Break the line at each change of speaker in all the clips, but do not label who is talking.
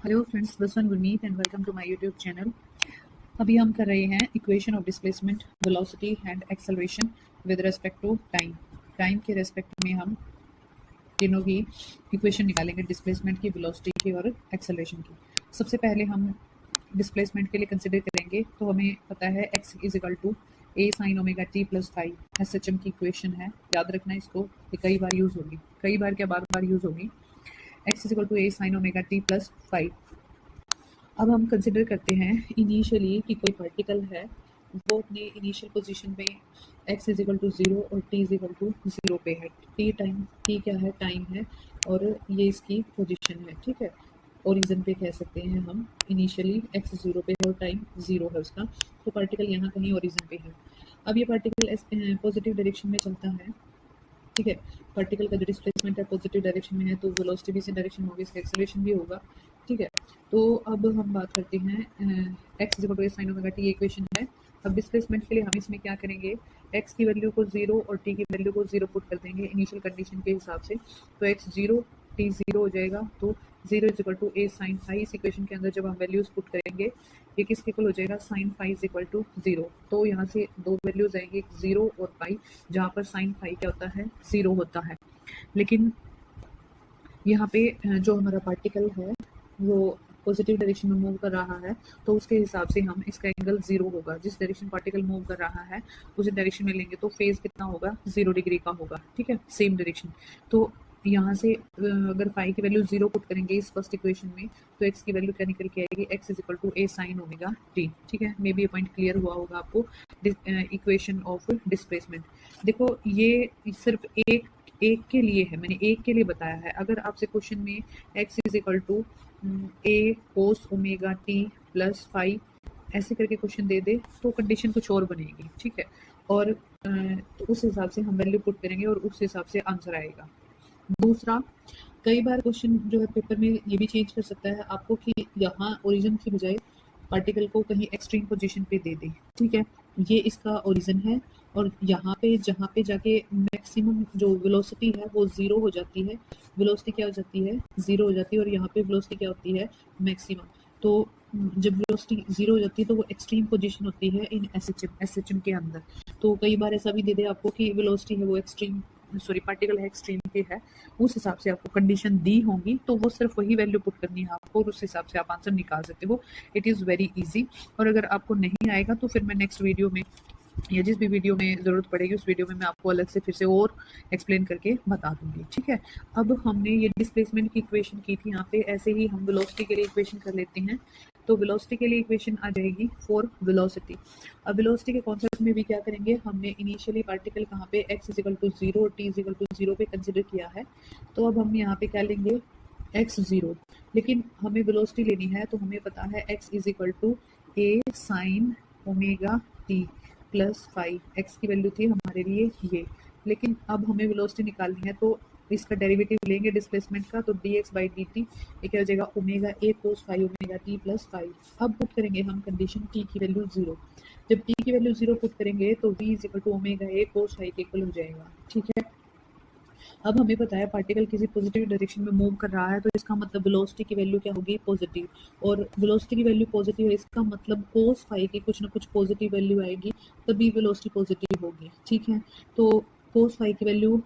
Hello friends, this one Gurmeet and welcome to my YouTube channel. अभी हम कर रहे हैं equation of displacement, velocity and acceleration with respect to time. Time के respect में हम तीनों की इक्वेशन निकालेंगे, डिस्प्लेसमेंट की, वेलोसिटी की और एक्सेलरेशन की। सबसे पहले हम डिस्प्लेसमेंट के लिए कंसिडर करेंगे तो हमें पता है x is equal to a sin omega t plus five SHM की इक्वेशन है। याद रखना इसको, ये कई बार यूज होगी, कई बार क्या बार बार यूज होगी। x is equal to a sin omega t plus five. अब हम कंसिडर करते हैं इनिशियली कि कोई पार्टिकल है, वो अपने इनिशियल पोजीशन पे x इज इक्वल टू 0 और t इज इक्वल टू 0 पे है। t क्या है? टाइम है, और ये इसकी पोजीशन है। ठीक है, ओरिजिन पे कह सकते हैं हम। इनिशियली x 0 पे है और टाइम 0 है उसका, तो पार्टिकल यहाँ कहीं ओरिजिन पे है। अब ये पार्टिकल पॉजिटिव डायरेक्शन में चलता है। ठीक है, पार्टिकल का जो डिस्प्लेसमेंट है पॉजिटिव डायरेक्शन में है, तो वेलोसिटी भी इसी डायरेक्शन होगी, इसका एक्सेलरेशन भी होगा। ठीक है, तो अब हम बात करते हैं x is equal to sin omega t equation है। अब डिस्प्लेसमेंट के लिए हम इसमें क्या करेंगे, x की वैल्यू को 0 और t की वैल्यू को 0 पुट कर देंगे इनिशियल कंडीशन के हिसाब से। तो x 0 t 0 हो जाएगा, तो 0 is equal to a sin phi. इस इक्वेशन के अंदर जब हम वैल्यूज पुट करेंगे, ये किसके इक्वल हो जाएगा? sin phi is equal to 0। तो यहाँ से दो वैल्यूज आएंगी, 0 और पाई, जहाँ पर sin फाई क्या होता है? 0 होता है। लेकिन यहाँ पे जो हमारा पार्टिकल है वो पॉजिटिव डायरेक्शन में मूव कर रहा है, तो उसके हिसाब से हम इसका एंगल 0 होगा। जिस डायरेक्शन पार्टिकल मूव कर रहा है उसी डायरेक्शन में लेंगे तो फेज कितना होगा? 0 डिग्री का होगा। ठीक है, सेम डायरेक्शन। तो यहाँ से अगर फाई की वैल्यू 0 पुट करेंगे इस फर्स्ट इक्वेशन में, तो एक्स की वैल्यू क्या निकल के आएगी? X is equal to a sin omega t। ठीक है, मे बी ये पॉइंट क्लियर हुआ होगा आपको। इक्वेशन ऑफ डिस्प्लेसमेंट, देखो ये सिर्फ एक के लिए है, मैंने एक के लिए बताया है। अगर आपसे क्वेश्चन में x is equal to a cos omega t plus five ऐसे करके क्वेश्चन दे दे तो कंडीशन कुछ और बनेगी। ठीक है, और तो उस हिसाब से हम वैल्यू पुट करेंगे और उस हिसाब से आंसर आएगा। दूसरा, कई बार क्वेश्चन जो है पेपर में ये भी चेंज कर सकता है आपको कि यहाँ ओरिजिन की बजाय पार्टिकल को कहीं एक्सट्रीम पोजीशन पे दे दे। ठीक है, ये इसका ओरिजिन है, और यहाँ पे जहाँ पे जाके मैक्सिमम जो वेलोसिटी है वो 0 हो जाती है। वेलोसिटी क्या हो जाती है? 0 हो जाती है, और यहाँ पे वेलोसिटी क्या होती है? मैक्सिमम। तो जब वेलोसिटी 0 हो जाती है तो वो एक्सट्रीम पोजीशन होती है इन एसएचएम के अंदर। तो कई बार ऐसा भी दे दे आपको कि वेलोसिटी है वो एक्सट्रीम, सॉरी पार्टिकल है एक्सट्रीम पे है, उस हिसाब से आपको कंडीशन दी होंगी, तो वो सिर्फ वही वैल्यू पुट करनी है आपको और उस हिसाब से आप आंसर निकाल सकते हो। It is very easy. और अगर आपको नहीं आएगा तो फिर मैं नेक्स्ट वीडियो में या जिस भी वीडियो में ज़रूरत पड़ेगी उस वीडियो में मैं आपको अलग से फिर से और एक्सप्लेन करके बता दूंगी। ठीक है, अब हमने ये डिस्प्लेसमेंट की इक्वेशन की थी यहाँ पे, ऐसे ही हम वेलोसिटी के लिए इक्वेशन कर लेते हैं। तो वेलोसिटी के लिए इक्वेशन आ जाएगी फॉर वेलोसिटी। अब वेलोसिटी के कॉन्सेप्ट में भी क्या करेंगे, हमने इनिशियली पार्टिकल कहाँ पे x इज इक्वल टू 0 और t इज इक्वल टू 0 पे कंसिडर किया है। तो अब हम यहाँ पे क्या लेंगे? x 0, लेकिन हमें वेलोसिटी लेनी है तो हमें पता है x is equal to a sin omega t plus five. X की वैल्यू थी हमारे लिए ये, लेकिन अब हमें वेलोसिटी निकालनी है तो इसका डेरिवेटिव लेंगे डिस्प्लेसमेंट का, तो dx बाई dt ये क्या हो जाएगा? Omega a cos five omega t plus five. अब पुट करेंगे हम कंडीशन t की वैल्यू 0। जब t की वैल्यू 0 पुट करेंगे तो v is equal to omega a cos five के इक्वल हो जाएगा। ठीक है, अब हमें पता है पार्टिकल किसी पॉजिटिव डायरेक्शन में मूव कर रहा है, तो इसका मतलब वेलोसिटी की वैल्यू क्या होगी? पॉजिटिव। और वेलोसिटी की वैल्यू पॉजिटिव है, इसका मतलब कोस फाई की कुछ ना कुछ पॉजिटिव वैल्यू आएगी, तभी वेलोसिटी पॉजिटिव होगी। ठीक है, तो कोस फाई की वैल्यू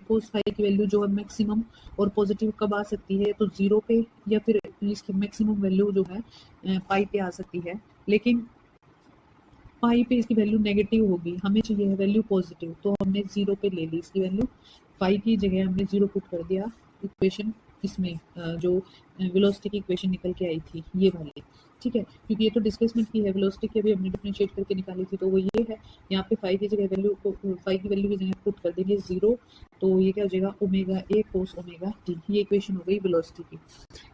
कोस फाई की वैल्यू जो है मैक्सिमम और पॉजिटिव कब आ सकती है? तो 0 पे, या फिर इसकी मैक्सिमम वैल्यू जो है पाई पे आ सकती है। लेकिन पाई पे इसकी वैल्यू नेगेटिव होगी, हमें चाहिए है वैल्यू पॉजिटिव, तो हमने 0 पे ले ली इसकी वैल्यू। फाई की जगह हमने 0 पुट कर दिया। इक्वेशन इसमें जो वेलोसिटी की इक्वेशन निकल के आई थी ये वाली। ठीक है, क्योंकि ये तो डिस्प्लेसमेंट की है, वेलोसिटी की अभी हमने डिफरेंशिएट करके निकाली थी, तो वो ये है। यहाँ पे फाई की जगह वैल्यू को, फाई की वैल्यू की जगह पुट कर देंगे 0, तो ये क्या हो जाएगा? Omega a cos omega T. ये इक्वेशन हो गई वेलोसिटी की।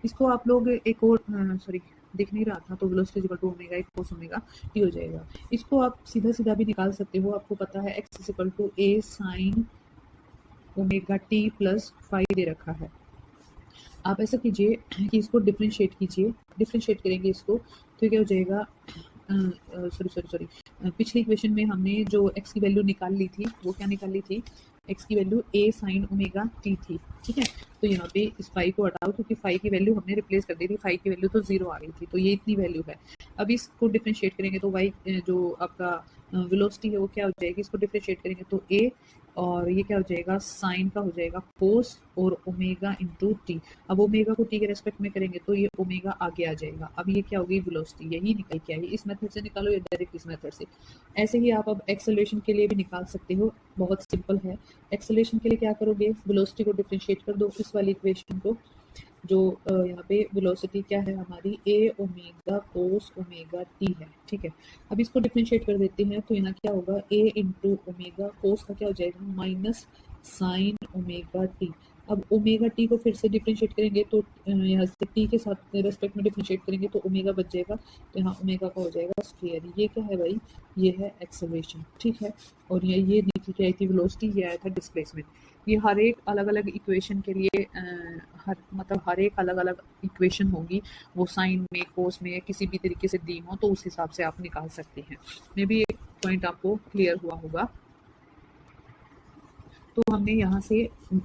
इसको आप लोग एक और सॉरी दिख नहीं रहा था, तो velocity equal to omega a cos omega t हो जाएगा। इसको आप सीधा सीधा भी निकाल सकते हो। आपको पता है x is equal to a sin omega t plus five दे रखा है। आप ऐसा कीजिए कि इसको डिफरेंशिएट कीजिए, डिफरेंशिएट करेंगे इसको तो क्या हो जाएगा? सॉरी सॉरी सॉरी पिछली इक्वेशन में हमने जो x की वैल्यू निकाल ली थी वो क्या निकाली थी, x की value a sin omega t थी, ठीक है। तो यहाँ पे इस फाई को हटाओ क्योंकि फाई की वैल्यू हमने रिप्लेस कर दी थी, फाई की वैल्यू तो 0 आ गई थी, तो ये इतनी वैल्यू है। अब इसको डिफ्रेंशिएट करेंगे तो y जो आपका वेलोसिटी है वो क्या हो जाएगी, इसको डिफ्रेंशिएट करेंगे तो a और ये क्या हो जाएगा, साइन का हो जाएगा कोस और ओमेगा इंटू टी। अब ओमेगा को टी के रेस्पेक्ट में करेंगे तो ये ओमेगा आगे आ जाएगा। अब ये क्या होगी, वेलोसिटी यही निकल के आई। इस मेथड से निकालो या डायरेक्ट इस मेथड से। ऐसे ही आप अब एक्सेलरेशन के लिए भी निकाल सकते हो, बहुत सिंपल है। एक्सेलरेशन के लिए क्या करोगे, वेलोसिटी को डिफरेंशिएट कर दो इस वाली इक्वेशन को, जो यहाँ पे वेलोसिटी क्या है हमारी, a omega cos omega T है, ठीक है। अब इसको डिफरेंशिएट कर देते हैं तो यहाँ क्या होगा, a इंटू ओमेगा कोस का क्या हो जाएगा माइनस साइन ओमेगा टी। अब ओमेगा टी को फिर से डिफरेंशिएट करेंगे तो यहाँ से टी के साथ रेस्पेक्ट में डिफरेंशिएट करेंगे तो ओमेगा बच जाएगा, तो यहाँ ओमेगा का हो जाएगा स्क्वायर। ये क्या है भाई, ये है एक्सेलरेशन, ठीक है। और ये निकल के आई थी वेलोसिटी, ये आया था डिस्प्लेसमेंट। ये हर एक अलग अलग इक्वेशन के लिए हर एक अलग अलग इक्वेशन होगी, वो साइन में कोस में किसी भी तरीके से दी हो तो उस हिसाब से आप निकाल सकते हैं। मे भी एक पॉइंट आपको क्लियर हुआ होगा। तो हमने यहाँ से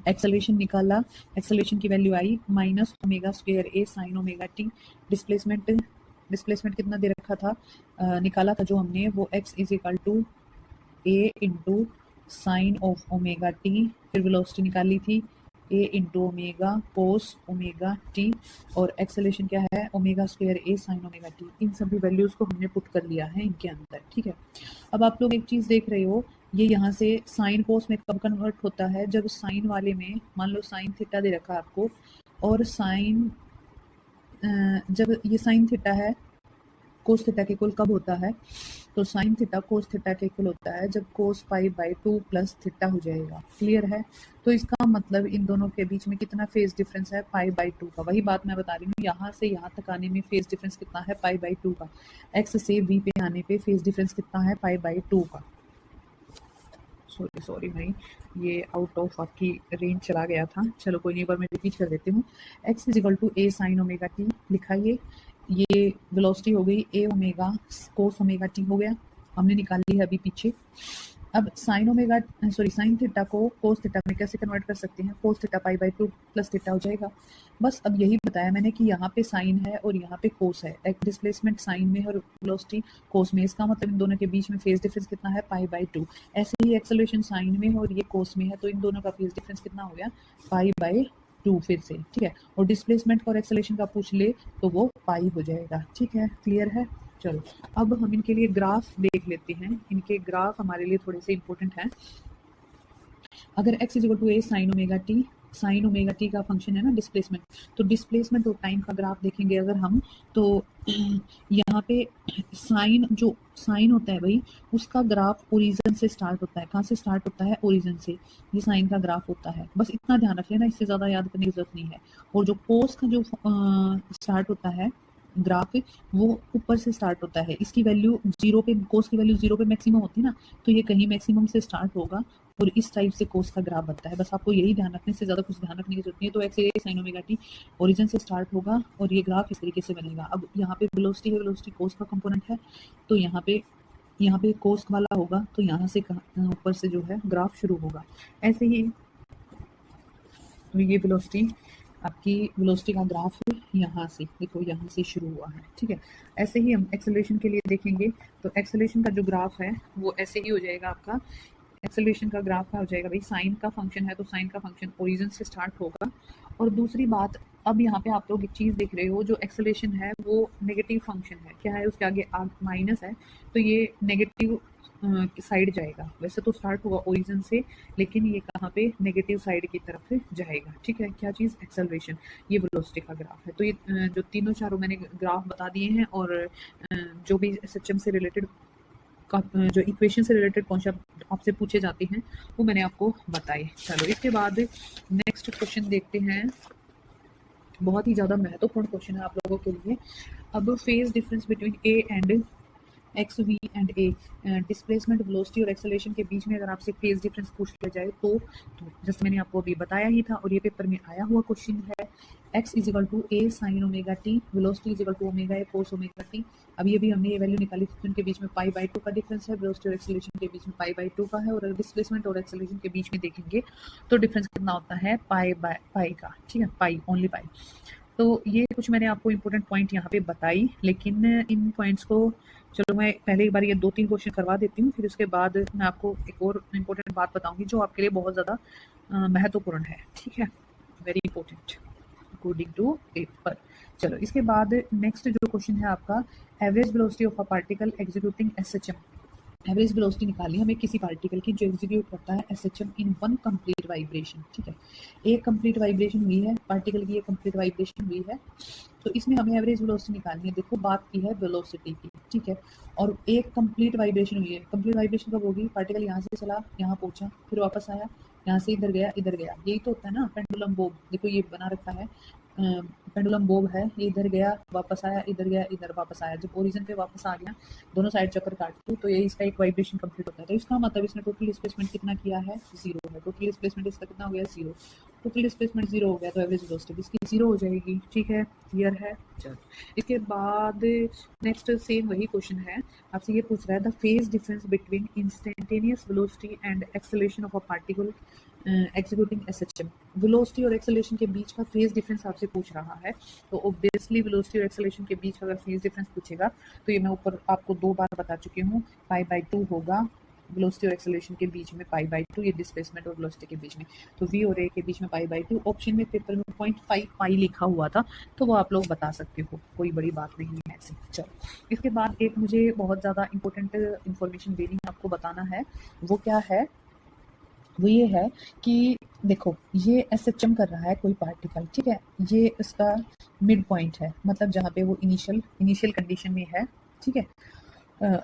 एक्सेलरेशन निकाला, एक्सेलरेशन की value I minus omega square a sine omega T. Displacement कितना दे रखा था, निकाला था जो हमने, वो x is equal to a into sine of omega t. फिर वेलोसिटी निकाली थी a into omega cos omega t, और एक्सेलरेशन क्या है, omega square a sine omega t. इन सभी वैल्यूज को हमने पुट कर लिया है इनके अंदर, ठीक है। अब आप लोग एक चीज देख रहे हो, ये यहाँ से साइन कोस में कब कन्वर्ट होता है, जब साइन वाले में मान लो साइन थीटा दे रखा है आपको, और साइन जब ये साइन थीटा है कोस थीटा के इक्वल कब होता है, तो साइन थीटा कोस थीटा के इक्वल होता है जब कोस पाई बाई 2 प्लस थीटा हो जाएगा। क्लियर है। तो इसका मतलब इन दोनों के बीच में कितना फेज डिफरेंस है, पाई बाई 2 का। वही बात मैं बता रही हूँ, यहाँ से यहाँ तक आने में फेज डिफरेंस कितना है, पाई बाई 2 का। एक्स से वी पे आने पे फेज डिफरेंस कितना है, पाई बाई 2 का। सॉरी भाई, ये आउट ऑफ आपकी रेंज चला गया था। चलो कोई नहीं, बार मैं रिपीट कर देती हूँ। x is equal to a sine omega t लिखा, ये वेलोसिटी हो गई a omega cos omega t हो गया, हमने निकाल ली है अभी पीछे। अब साइन थीटा को कोस थीटा में कैसे कन्वर्ट कर सकते हैं, cos theta pi by 2 plus theta हो जाएगा। बस अब यही बताया मैंने कि यहाँ पे साइन है और यहाँ पे कोस है, एक डिस्प्लेसमेंट साइन में और वेलोसिटी कोस में, इसका मतलब इन दोनों के बीच में फेज डिफरेंस कितना है, पाई बाई 2। ऐसे ही एक्सेलरेशन साइन में और ये कोस में है, तो इन दोनों का फेज डिफरेंस कितना हो गया, पाई बाई 2 फिर से, ठीक है। और डिस्प्लेसमेंट और एक्सेलरेशन का पूछ ले तो वो पाई हो जाएगा, ठीक है। क्लियर है। चलो अब हम इनके लिए ग्राफ देख लेते हैं। इनके ग्राफ हमारे लिए थोड़े से इंपॉर्टेंट हैं। अगर x is equal to a sine omega t का फंक्शन है ना डिस्प्लेसमेंट, तो डिस्प्लेसमेंट और टाइम का ग्राफ देखेंगे अगर हम, तो यहाँ पे साइन जो साइन होता है भाई, उसका ग्राफ ओरिजिन से स्टार्ट होता है। कहाँ से स्टार्ट होता है, ओरिजिन से। ये साइन का ग्राफ होता है, बस इतना ध्यान रख लेना, इससे ज़्यादा याद करने की जरूरत नहीं है। और जो कोस का जो स्टार्ट होता है ग्राफ, वो ऊपर से स्टार्ट होता है। इसकी वैल्यू 0 पे, कोस की वैल्यू 0 पे मैक्सिमम होती है ना, तो ये कहीं मैक्सिमम से स्टार्ट होगा और इस टाइप से कोस का ग्राफ बनता है। बस आपको यही ध्यान रखने से ज़्यादा कुछ ध्यान रखने की जरूरत नहीं है। तो एक्स ए साइन ओमेगा टी ओरिजिन से स्टार्ट होगा और ये ग्राफ इस तरीके से बनेगा। अब यहाँ पे वेलोसिटी है, वेलोसिटी कोस का कंपोनेंट है, तो यहाँ पे कोस वाला होगा, तो यहाँ से ऊपर से जो है ग्राफ शुरू होगा। ऐसे ही ये वेलोसिटी, आपकी वेलोसिटी का ग्राफ यहाँ से देखो, यहाँ से शुरू हुआ है, ठीक है। ऐसे ही हम एक्सेलरेशन के लिए देखेंगे, तो एक्सेलरेशन का जो ग्राफ है वो ऐसे ही हो जाएगा आपका। एक्सेलरेशन का ग्राफ क्या हो जाएगा भाई, साइन का फंक्शन है तो साइन का फंक्शन ओरिजिन से स्टार्ट होगा। और दूसरी बात, अब यहाँ पे आप लोग एक चीज़ देख रहे हो, जो एक्सेलरेशन है वो नेगेटिव फंक्शन है, क्या है उसके आगे माइनस है, तो ये नेगेटिव साइड जाएगा। वैसे तो स्टार्ट हुआ ओरिजिन से, लेकिन ये कहाँ पे नेगेटिव साइड की तरफ जाएगा, ठीक है। क्या चीज़, एक्सेलरेशन। ये वेलोसिटी का ग्राफ है। तो ये जो तीनों चारों मैंने ग्राफ बता दिए हैं, और जो भी सिस्टम से रिलेटेड जो इक्वेशन से रिलेटेड कॉन्सेप्ट आपसे पूछे जाते हैं वो मैंने आपको बताए। चलो इसके बाद नेक्स्ट क्वेश्चन देखते हैं। बहुत ही ज़्यादा महत्वपूर्ण क्वेश्चन है आप लोगों के लिए। अब phase difference between a and x v and a displacement velocity और एक्सेलरेशन के बीच में अगर आपसे फेज डिफरेंस पूछ लिया जाए तो जैसे मैंने आपको अभी बताया ही था और ये पेपर में आया हुआ क्वेश्चन है, x is equal to a sine omega t, velocity is equal to omega a cos omega t. अभी अभी हमने ये वैल्यू निकाली थी, उनके बीच में पाई बाई 2 का डिफरेंस है, वेलोसिटी और एक्सेलरेशन के बीच में पाई बाई 2 का है, और डिस्प्लेसमेंट और एक्सेलरेशन के बीच में देखेंगे तो डिफरेंस कितना होता है, पाई बाय पाई का, ठीक है, पाई, ओनली पाई। तो ये कुछ मैंने आपको इंपॉर्टेंट पॉइंट यहाँ पे बताई, लेकिन इन पॉइंट्स को चलो मैं पहले एक बार ये 2-3 क्वेश्चन करवा देती हूँ, फिर उसके बाद मैं आपको एक और इम्पोर्टेंट बात बताऊंगी जो आपके लिए बहुत ज़्यादा महत्वपूर्ण है, ठीक है, very important according to paper. चलो इसके बाद नेक्स्ट जो क्वेश्चन है आपका, average velocity of a particle executing SHM. Average velocity निकाली हमें किसी पार्टिकल की जो एग्जीक्यूट करता है SHM in one complete vibration, ठीक है, एक कंप्लीट वाइब्रेशन हुई है पार्टिकल की, एक कंप्लीट वाइब्रेशन हुई है, तो इसमें हमें एवरेज वेलोसिटी निकालनी है। देखो बात की है वेलोसिटी की, ठीक है, और एक कंप्लीट वाइब्रेशन हुई है। कंप्लीट वाइब्रेशन कब होगी, पार्टिकल यहाँ से चला, यहाँ पहुंचा, फिर वापस आया, यहाँ से इधर गया, इधर गया, यही तो होता है ना पेंडुलम बोब। देखो ये बना रखा है पेंडुलम बोब है, ये इधर गया वापस आया, इधर गया इधर वापस आया, जब ओरिजिन पे वापस आ गया, दोनों साइड चक्कर काट दो तो ये इसका एक वाइब्रेशन कंप्लीट होता है। तो इसका मतलब इसने टोटल डिस्प्लेसमेंट कितना किया है, 0 है। टोटल डिस्प्लेसमेंट इसका कितना हो गया, 0। टोटल डिस्प्लेसमेंट 0 हो गया तो एवरेज वेलोसिटी इसकी 0 हो जाएगी, ठीक है, क्लियर है। चलो इसके बाद नेक्स्ट सेम वही क्वेश्चन है, आपसे ये पूछ रहा है the phase difference between instantaneous velocity and acceleration of a particle executing SHM. Velocity और एक्सेलरेशन के बीच का फेज डिफरेंस आपसे पूछ रहा है, तो ऑब्वियसली वेलोसिटी और एक्सेलरेशन के बीच का अगर फेज डिफरेंस पूछेगा तो ये मैं ऊपर आपको 2 बार बता चुकी हूँ, पाई बाई 2 होगा वेलोसिटी और एक्सेलरेशन के बीच में, पाई बाई 2 ये डिस्प्लेसमेंट और वेलोसिटी के बीच में, तो वी और ए के बीच में पाई बाई 2। ऑप्शन में पेपर में 0.5 पाई लिखा हुआ था, तो वो आप लोग बता सकते हो, कोई बड़ी बात नहीं है ऐसे। चलो इसके बाद एक मुझे बहुत ज़्यादा इंपॉर्टेंट इन्फॉर्मेशन देनी है, आपको बताना है, वो क्या है, वो ये है कि देखो ये एसएचएम कर रहा है कोई पार्टिकल, ठीक है, ये इसका मिड पॉइंट है, मतलब जहाँ पे वो इनिशियल कंडीशन में है, ठीक है,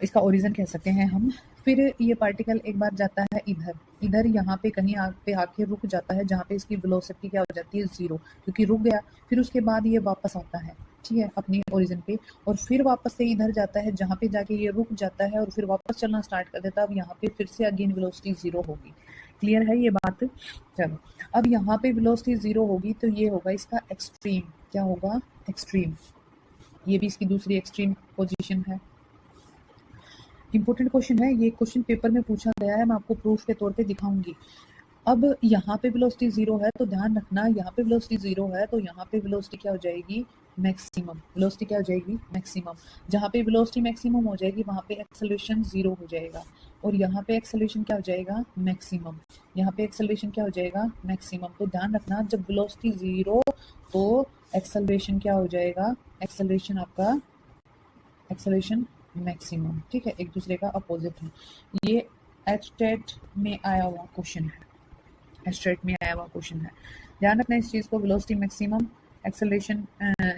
इसका ओरिजिन कह सकते हैं हम। फिर ये पार्टिकल एक बार जाता है इधर यहाँ पे कहीं पे आके रुक जाता है, जहाँ पे इसकी वेलोसिटी क्या हो जाती है, 0, क्योंकि रुक गया। फिर उसके बाद ये वापस आता है, ठीक है, अपने ओरिजिन पे, और फिर वापस से इधर जाता है जहाँ पे जाके ये रुक जाता है और फिर वापस चलना स्टार्ट कर देता है। अब यहाँ पे फिर से अगेन वेलोसिटी 0 होगी, क्लियर है ये बात। चलो अब यहाँ पे वेलोसिटी 0 होगी तो ये होगा इसका एक्सट्रीम, क्या होगा, एक्सट्रीम, ये भी इसकी दूसरी एक्सट्रीम पोजीशन है। इंपॉर्टेंट क्वेश्चन है ये, क्वेश्चन पेपर में पूछा गया है, मैं आपको प्रूफ के तौर पे दिखाऊंगी। अब यहाँ पे वेलोसिटी 0 है तो ध्यान रखना, यहाँ पे वेलोसिटी 0 है तो यहाँ पे वेलोसिटी क्या हो जाएगी, मैक्सिमम। वेलोसिटी क्या हो जाएगी, मैक्सिमम। जहाँ पे वेलोसिटी मैक्सिमम हो जाएगी वहाँ पे एक्सेलरेशन 0 हो जाएगा, और यहाँ पे एक्सेलरेशन क्या हो जाएगा, मैक्सिमम। यहाँ पे एक्सेलरेशन क्या हो जाएगा, मैक्सिमम। तो ध्यान रखना जब वेलोसिटी 0 तो एक्सेलरेशन क्या हो जाएगा, एक्सेलरेशन आपका एक्सेलरेशन मैक्सिमम, ठीक है, एक दूसरे का अपोजिट है। ये एचटेट में आया हुआ क्वेश्चन है, एचटेट में आया हुआ क्वेश्चन है, ध्यान रखना इस चीज़ को। वेलोसिटी मैक्सिमम, एक्सेलरेशन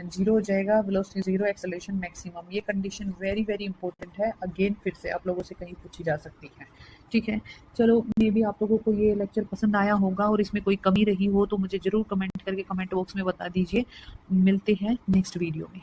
0 हो जाएगा, वेलोसिटी 0 एक्सेलरेशन मैक्सिमम, ये कंडीशन वेरी वेरी इंपॉर्टेंट है। अगेन फिर से आप लोगों से कहीं पूछी जा सकती है, ठीक है। चलो मे भी आप लोगों को ये लेक्चर पसंद आया होगा और इसमें कोई कमी रही हो तो मुझे ज़रूर कमेंट करके कमेंट बॉक्स में बता दीजिए। मिलते हैं नेक्स्ट वीडियो में।